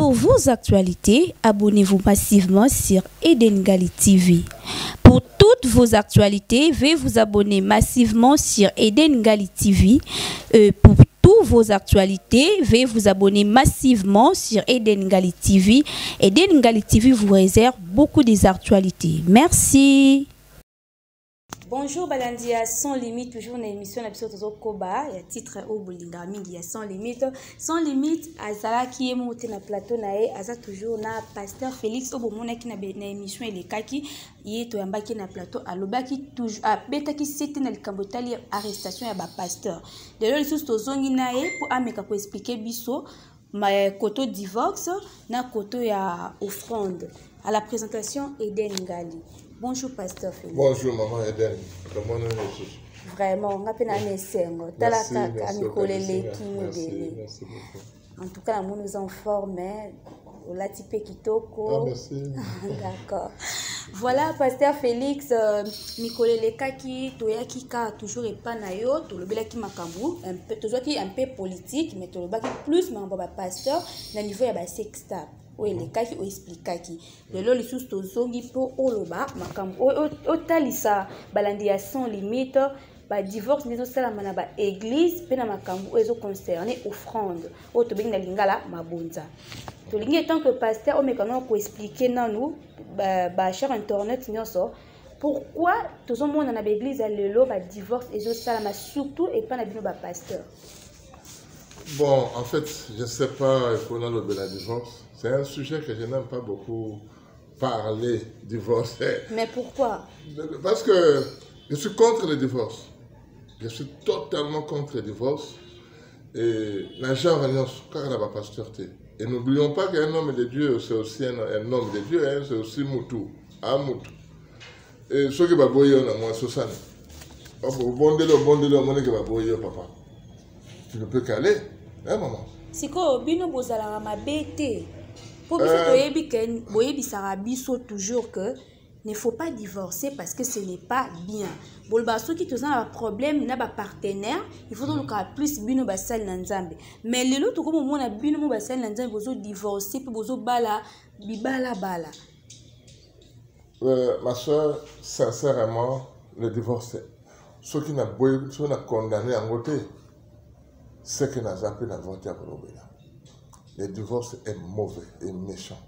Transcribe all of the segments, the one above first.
Pour vos actualités, abonnez-vous massivement sur Eden Gali TV. Pour toutes vos actualités, veuillez vous abonner massivement sur Eden Gali TV. Pour toutes vos actualités, veuillez vous abonner massivement sur Eden Gali TV. Eden Gali TV vous réserve beaucoup des actualités. Merci. Bonjour Balandia, sans limite, toujours une émission de Koba, il y a titre au Bolinga Mingi, il y a sans limite, Azala qui est monté na plateau nae, Aza toujours na pasteur Félix au Bomona qui na émission et les kaki, il est toyamba qui na plateau, aloba qui toujours, a beta qui c'était na l'Cambotali arrestation ya ba pasteur. De là les sous tozongi nae pour ameka pour expliquer biso, ma koto divorce, na koto ya offrande. À la présentation Eden Ngali. Bonjour, pasteur Félix. Bonjour, maman Eden. Comment est-ce? Vraiment, on a peine à naissango. Merci beaucoup. En tout cas, nous nous en forme. On l'a typé Kitoko. Ah, merci. D'accord. Voilà, pasteur Félix, Mikolele Kaki, Toyaki Ka, toujours et pas nayo, Tolobela qui makambu, un peu, toujours qui un peu politique, mais Tolobaki plus, mais on va pasteur, le niveau est bas sextable. Oui, les cas qui expliquent le lot les sous tozongi po oloba makam otalisa balandia sans limite ba divorce les autres la mana ba église pe na makambu ezo concerné offrande o to benga lingala mabonza to lingi tant que pasteur o mekano ko expliquer nanu ba cher internet nyonso pourquoi tozomona na ba église à lelo ba divorce ezo sala surtout et pas na bino ba pasteur. Bon, en fait, je ne sais pas pour le divorce. C'est un sujet que je n'aime pas beaucoup parler, divorce. Mais pourquoi? Parce que je suis contre le divorce. Je suis totalement contre le divorce. Et la gens quand on a pasteur. Et n'oublions pas qu'un homme de Dieu, c'est aussi un homme de Dieu, hein, c'est aussi Moutou. Un Moutou. Et ceux qui va boyer, on a moins 60. Bondelo, papa. Tu ne peux qu'aller. Hein, maman? Si ko bino bozala ma bête. Pour que boyebi sarabiso toujours que ne faut pas divorcer parce que ce n'est pas bien. Bolba ceux qui te ont un problème na ba partenaire, il faut donc plus bino basal nanzambe. Mais le lot comme on a bino mo basal nanzambe bozo divorcer puis bozo bala bibala bala. Ma soeur, sincèrement, le divorce, ceux qui n'ont condamné en côté, c'est que n'a jamais voté à Bolobela. Le divorce est mauvais et méchant.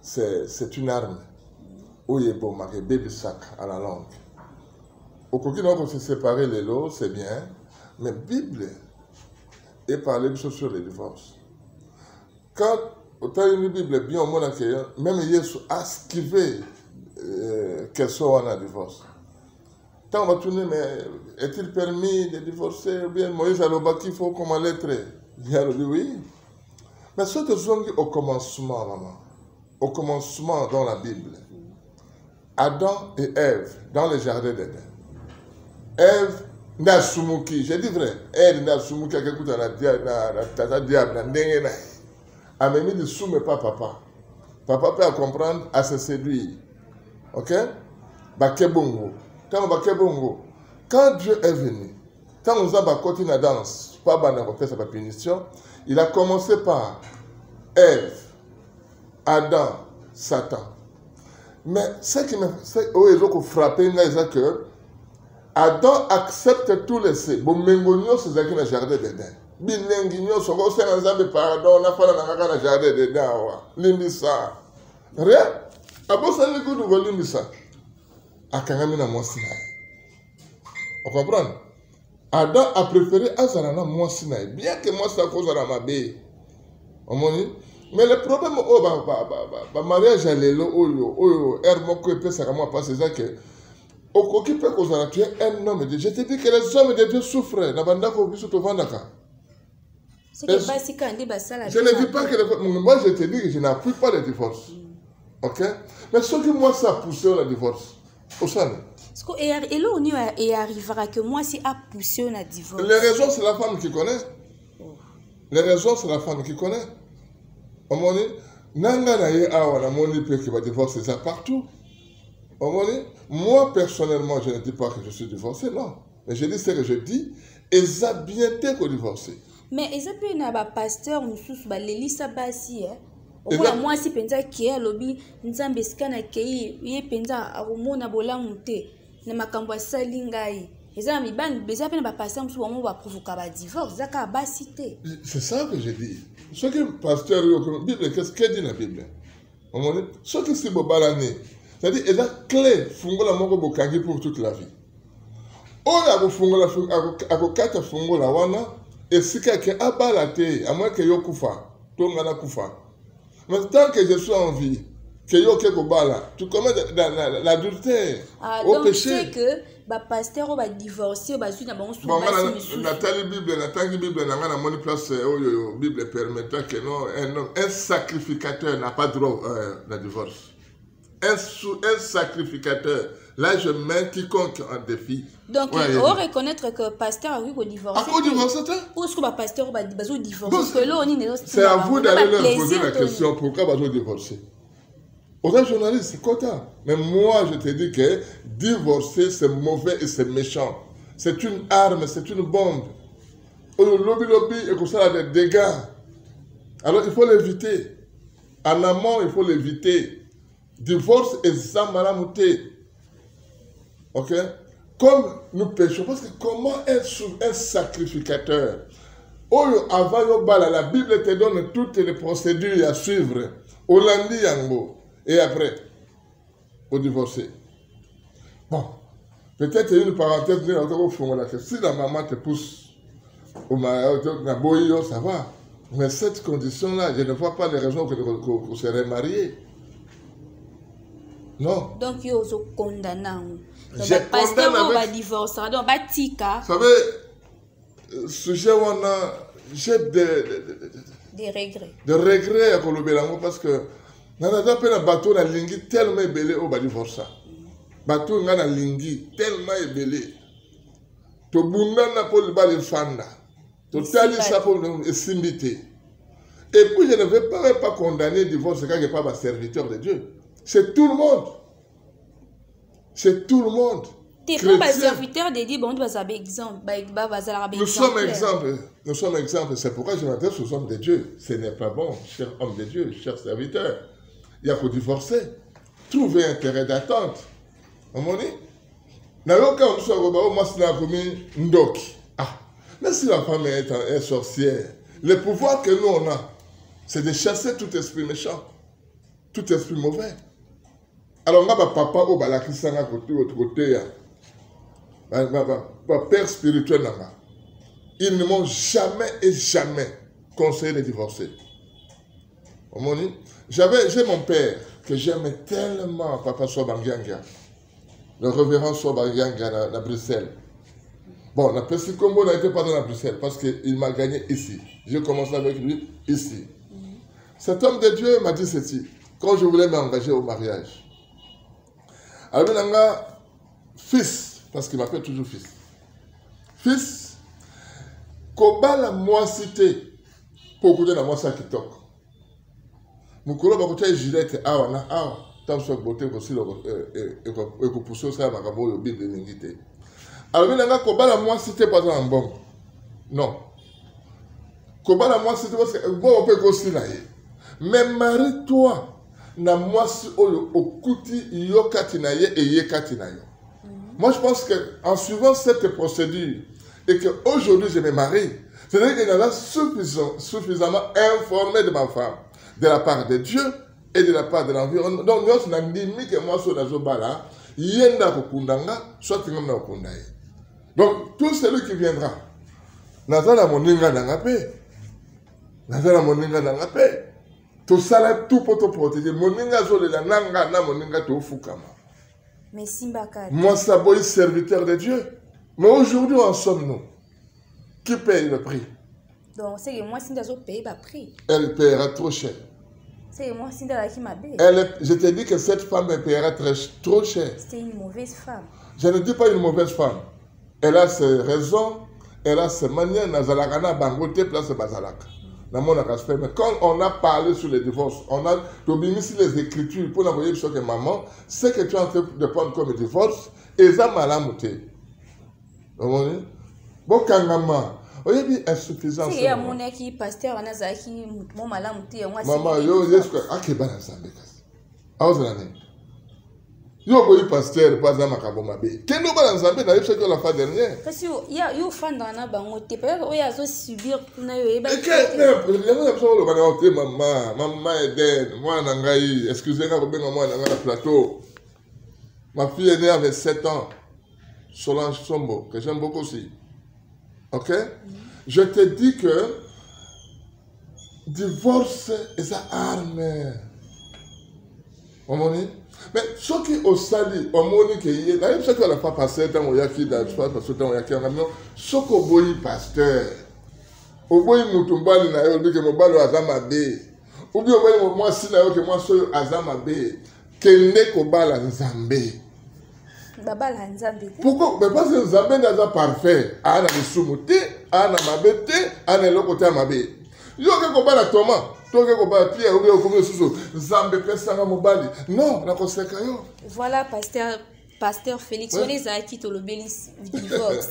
C'est une arme. Oyebo marqué baby sac à la langue. Au coquin, on se séparer les lots, c'est bien, mais Bible est parlé sur le divorce. Quand autant une Bible bien au monde accueillant, même Jésus a esquivé qu'elle soit en divorce. Tant on va tourner, mais est-il permis de divorcer ou bien Moïse a le bas qu'il faut comme lettre? Il a dit oui. Mais ce que je dis au commencement, maman, au commencement dans la Bible, Adam et Ève dans le jardin d'Éden. Ève n'a soumuki, j'ai dit vrai, Ève n'a soumuki à quelque chose dans la diable, dans le a même dit soumet pas papa. Papa peut comprendre, à se séduire. Ok? Bakebongo. Quand Dieu est venu, quand nous avons continué la danse, pas sa punition, il a commencé par Ève, Adam, Satan. Mais ce qui m'a frappé, c'est que Adam accepte tous les faits. Bon, Mengonio, c'est ça qui est le jardin d'Éden. Bilenguigno, c'est un exemple pardon, on a fait le jardin d'Éden. Limbisa. Rien. Abo ça le coup de Limbisa. Akangamina Monsinaï. On comprend? Adam a préféré Azarana Monsinaï. Bien que moi, ça cause à ma baie. Mais le problème, mariage à l'élo, Hermoko et Pesarama, c'est ça que. Au qui peut causer tu es un homme de Dieu. Je te dis que les hommes de Dieu souffrent. Je ne dis pas que. Moi, je te dis que je n'appuie pas le divorce. Ok? Mais ce qui moi, ça a poussé le divorce. Et là, on y arrivera que moi, si a poussé un divorce. Les raisons, c'est la femme qui connaît. Les raisons, c'est la femme qui connaît. Qui va divorcer ça partout. Moi, personnellement, je ne dis pas que je suis divorcé, non. Mais je dis ce que je dis, et ça bien été que divorcé. Mais ils appellent na ba pasteur mususu ba lelisa basi okola mwasi penza ke alobi nzambe skana ke ye penza akomona bolamu te na makambo asali ngai. Eza mibani beza pena ba pasteur mususu bango ba provoquer ba divorce zaka basi te. C'est ça que je dis. Ce que pasteur yo Bible qu'est-ce qu'il dit dans la Bible? Ce que c'est bobalane. C'est-à-dire il a clé fungola moko bokangi pour toute la vie. Oya ko fungola akokata fungola wana esika ke abala te à moins que yo kufa tongana kufa. Mais tant que je suis en vie, que yo ke kobala, tu commets l'adultère, au péché. Donc c'est que ba pasteur ba divorcer ba suite na bango sou ba Nathalie Bible, Nathalie Bible na ngana moni place Bible permettant que non un sacrificateur n'a pas droit à divorce. Un sacrificateur. Là, je mets quiconque en défi. Donc, il faut reconnaître que le pasteur a eu qu'on divorce. À quoi divorcer? Ou est-ce que le pasteur a divorcer? C'est à vous d'aller leur poser la question pourquoi il va divorcer. Aux journalistes, c'est quota. Mais moi, je te dis que divorcer, c'est mauvais et c'est méchant. C'est une arme, c'est une bombe. Le lobby, et comme ça, il y a des dégâts. Alors, il faut l'éviter. En amont, il faut l'éviter. Divorce et zamaramouté. Ok? Comme nous péchons, parce que comment un sacrificateur, avant la Bible te donne toutes les procédures à suivre, au lundi yango, et après, au divorcer. Bon, peut-être une parenthèse, si la maman te pousse au mariage, ça va. Mais cette condition-là, je ne vois pas les raisons qu'on serait marié. Non. Donc, il y a condamnant. Donc, Je pasteur condamne va divorcer. Donc, va tika. Vous savez, sujet où on a, j'ai des regrets. Des regrets à Kolobelango parce que on a appelé un bateau na lingi tellement ébélé au bas divorce. Bateau na lingi tellement ébélé. To bunda na poli bali fanda. To tali sa pour simbité. Et puis je ne vais pas condamner le divorce quand il n'y a pas un serviteur de Dieu. C'est tout le monde. C'est tout le monde. Tu n'es pas un serviteur de Dieu, bon, tu vas avoir exemple. Nous sommes exemples. C'est pourquoi je m'adresse aux hommes de Dieu. Ce n'est pas bon, cher homme de Dieu, cher serviteur. Il y a qu'à divorcer. Trouver un terrain d'attente. Vous comprenez? Mais si la femme est sorcière, le pouvoir que nous on a, c'est de chasser tout esprit méchant, tout esprit mauvais. Alors, on a papa au balakisanga côté autre côté, père spirituel là-bas. Ils ne m'ont jamais et jamais conseillé de divorcer. J'ai mon père que j'aimais tellement, papa Sobangianga, le révérend Sobangianga à Bruxelles. Bon, la Pessi Combo n'a été pas dans la Bruxelles parce qu'il m'a gagné ici. J'ai commencé avec lui ici. Cet homme de Dieu m'a dit ceci, quand je voulais m'engager au mariage. Alors, il y a fils, parce qu'il m'appelle toujours fils. Fils, koba la moi cité pour écouter la moi ça qui toque. Mukolo ba kote Gillette awa na awa, tant soit beauté aussi et que pousser ça ma kabo yo Bible ningité. Alors, il y a koba la moi cité pas dans bon. Non. Koba la moi cité parce que bon on peut aussi là. Mais marie-toi. Na mwasi oyo okuti yokati na ye et yekati na yo. Moi je pense que en suivant cette procédure et que aujourd'hui je me marie, c'est-à-dire qu'il y en a suffisamment informé de ma femme, de la part de Dieu et de la part de l'environnement. Donc nous sommes dit que moi sur la zobala, yenda kokundanga, soit ngam na okundaye. Donc tout celui qui viendra, nazala moninga na ngape, nazala moninga na ngape. Tout ça tout pour te protéger. Moninga zolela nanga na moninga to fukama. Mais Simbaka. Moi saboy serviteur de Dieu. Mais aujourd'hui en sommes-nous? Qui paye le prix? Donc c'est que moi Sinda zo paye le prix. Elle paiera trop cher. C'est que moi Sinda qui m'a payé. Je te dis que cette femme elle paiera trop cher. C'est une mauvaise femme. Je ne dis pas une mauvaise femme. Elle a ses raisons, elle a ses manières. Nazalakana bangote place bazalaka. Mais quand on a parlé sur les divorces, on a ici les écritures pour l'envoyer sur que maman, ce que tu es en train de prendre comme divorce, et ça m'a la montée. Bon, quand maman, oyebi insuffisance si ya mona ki pasteur anaza ki mo malamu te ngwa mama yo yesu akeba na Nzambe kasi aozala nini yo boyi pasteur pas za makambo mabe kendo ba na Nzambe na yebisa la fois dernière kasi yo fanda na bango te peut-être oyo azo subir na yo eba mama Eden mwana ngai excusez-moi kobenga mwana ngai na plateau. Ma fille est née avec 7 ans. Solange Sombo, que j'aime beaucoup aussi. Ok? Je te dis que divorce est une arme. Mais ce qui est au sali, au moni qui est, d'ailleurs, ce qui a pas passé, tant qu'on y a qui, ce qu'on boit pasteur, au bout mutumbali na yo, dit que mon balo azama bé, ou bien au bout moi si na yo que moi soy azama bé, que ne ko bala nzambe. Baba la nzambe. Pourquoi? Mais parce que nzambe n'est pas parfait. Ana misumuti, ana mabete, ana lokote mabe. Yo ke ko bala Thomas, to ke ko bala Pierre, ou bien ko me susu, nzambe pesa nga mobali. Non, na ko seka yo. Voilà pasteur Félix, on les a quitté le bélis divorce.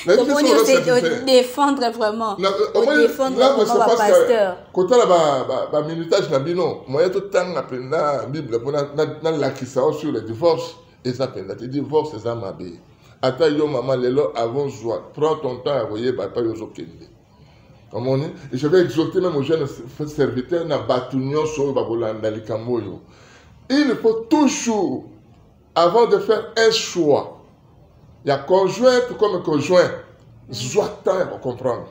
Donc on est défendre vraiment. On défendre vraiment le pasteur. Quand on a un minutage na bino, moi tout temps na pena Bible pour na lakisa sur le divorce. Et ça pena, le divorce c'est ça ma bé. Ata yo maman lelo avant joie. Prends ton temps à voyer papa yo zokende. Comme on est, et je vais exhorter même aux jeunes serviteurs na batunyo so babolanda likamoyo. Il faut toujours avant de faire un choix, il y a conjoint comme conjoint. Soit temps pour comprendre.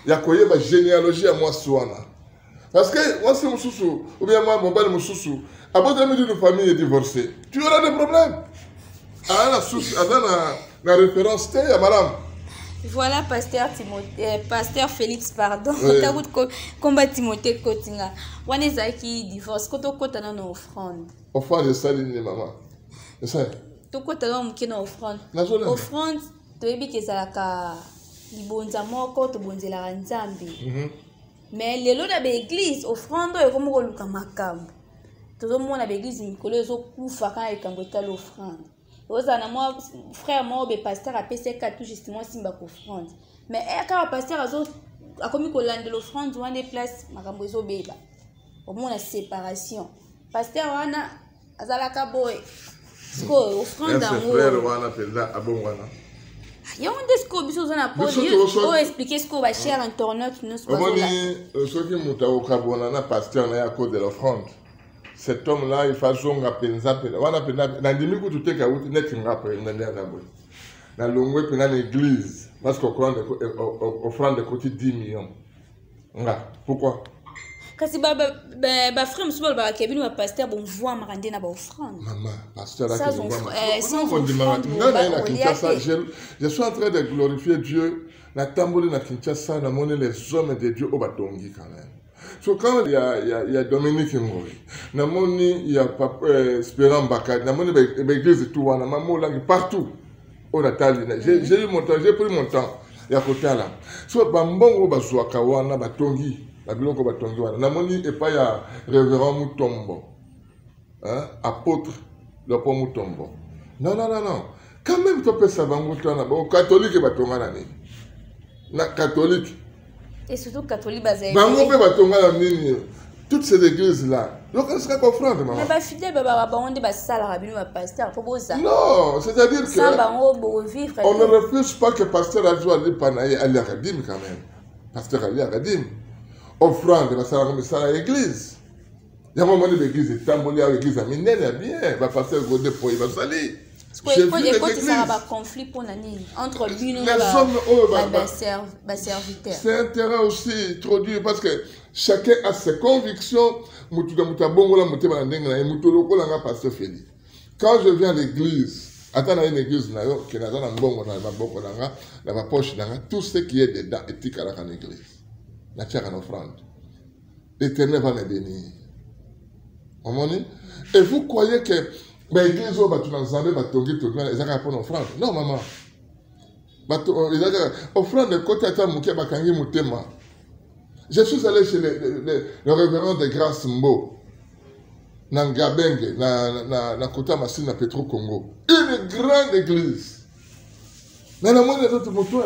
Il y a quoi la généalogie à moi soana. Parce que moi c'est mon soussou, ou bien moi mon bel mon soussou. Avant de me dire une famille est divorcée, tu auras des problèmes. Ah la référence t'es à madame. Voilà pasteur Félix pardon. Combat Timothée Kotinga. Wana zaki divorce koto kota na offrande. Offrande de saline maman. C'est ça. Toko tala mukina offrande. Offrande toyebi kezalaka libonza moko to bonzela nzambe. Mais lelo na be église offrande e komo koluka makambo. Tozo mona be église mikolo ezo kufa ka ekambo ta l'offrande. Oza na moi frère mo be pasteur a PCK tout justement simba ko offrande. Mais ka pasteur azo akomi ko lande l'offrande wana place makambo ezo beba. Au moins la séparation. Pasteur wana azalaka boy. Sko offrande d'amour. Frère wana penda abongwana. Il y a un discours biso zona pour expliquer ce qu'on va cher internaute nous ce qui mutao kabona na pasteur na yako de l'offrande. Cet homme là il fait zonga penza wana penda na ndimi ku tuteka uti net ngapa ngende na boy. Na longwe pena l'église parce qu'on offrande de côté 10 millions. Nga pourquoi? Kasi ba frère monsieur ba kebini ba pasteur bon voix marande na ba offrande. Maman, pasteur là que je suis en train de glorifier Dieu. Na tamboli na Kinshasa na monnaie les hommes de Dieu au batongi quand même. So quand il y a Dominique Ngoi, na moni il y a Espérant Bakad, na moni l'église tout wana maman langue partout. Au Natali, j'ai eu mon temps, j'ai pris mon temps. Il y a côté là. So bambongo bazwa kawana batongi. La biloko batongi wana namoni epa ya révérend Mutombo, hein, apôtre Leopold Mutombo. Non quand même tu peux savoir mutana ba catholique batonga na nini na catholique et surtout catholique bazé bango pe batonga na nini toutes ces églises là donc est-ce qu'on comprend maman mais ba fidèle ba onde ba sala rabino ba pasteur pour boza non c'est-à-dire que ça bango bo vivre on ne refuse pas que pasteur a joué aller panaye à l'académie quand même pasteur ali académie offrande basala comme ça à l'église. Il y a un moment où l'église est tambolée à l'église à minene bien, va passer au godé pour y va salir. J'ai vu l'église. Ça va conflit pour nani entre lui et les serviteurs. C'est un terrain aussi trop dur parce que chacun a ses convictions. Mutuda mutabongola muteba ndenga na mutoloko langa pasteur Félix. Quand je viens à l'église, attends une église na yo que na za na mbongo na maboko langa, na ma poche langa, tout ce qui est dedans est tika la l'église. La terre en offrande. L'Éternel va me bénir. Et vous croyez que l'église va tout ensemble, va tourner, ils vont répondre offrande. Non, maman. Offrande de côté à ta mouké, va kangi moutema. Je suis allé chez le révérend de Grâce Mbo, dans Gabenge, dans Kota Massine, dans Petro Congo. Une grande église. Mais la moindre de moto,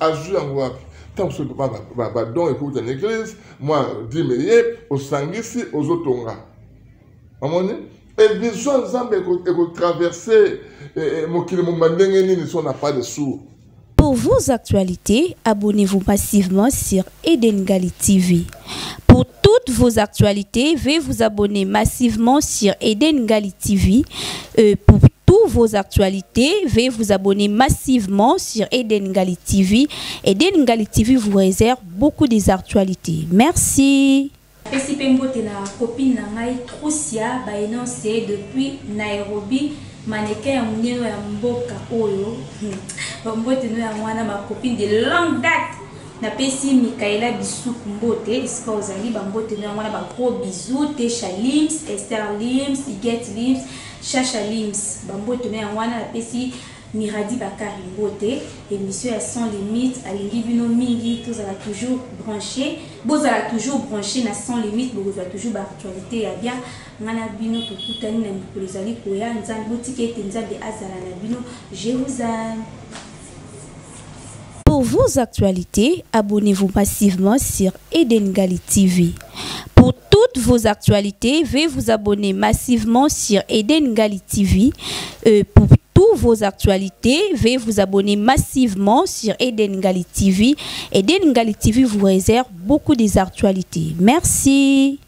à jouer en wap. Tant que ce n'est pas don écoute en église, moi, dis mais au sanguissi, aux otonga. Et besoin de traverser mon kilomètre, si on n'a pas de sous. Pour vos actualités, abonnez-vous massivement sur Eden Gali TV. Pour toutes vos actualités, veuillez vous abonner massivement sur Eden Gali TV. Pour toutes vos actualités, veuillez vous abonner massivement sur Eden Gali TV. Eden Gali TV vous réserve beaucoup des actualités. Merci. Pesi Pembote na copine na ngai Trucia ba énoncé depuis Nairobi mannequin ya muneno ya mboka oyo Mbote no ya mwana ma copine de longue date na pesi Mikaela Bisuku Mbote iska ozali ba Mbote no ya mwana ba gros bisous Tesha Lims Esther Lims Iget Lims Chacha Lims ba Mbote no ya mwana na pesi Miradi Bakari Mbote, émission sans limite, à l'Ibino Mingi, tous à toujours branché, vous à toujours branché, na sans limite, vous à toujours actualité, à bien, Nana Bino, tout Koutani, pour les alliés, Koya, Nzan, Boutique, Nzabe, Azala, Nabino, je vous aime. Pour vos actualités, abonnez-vous massivement sur Eden Gali TV. Pour toutes vos actualités, veuillez vous abonner massivement sur Eden Gali TV. Pour toutes vos actualités, veuillez vous abonner massivement sur Eden Gali TV. Eden Gali TV vous réserve beaucoup des actualités. Merci.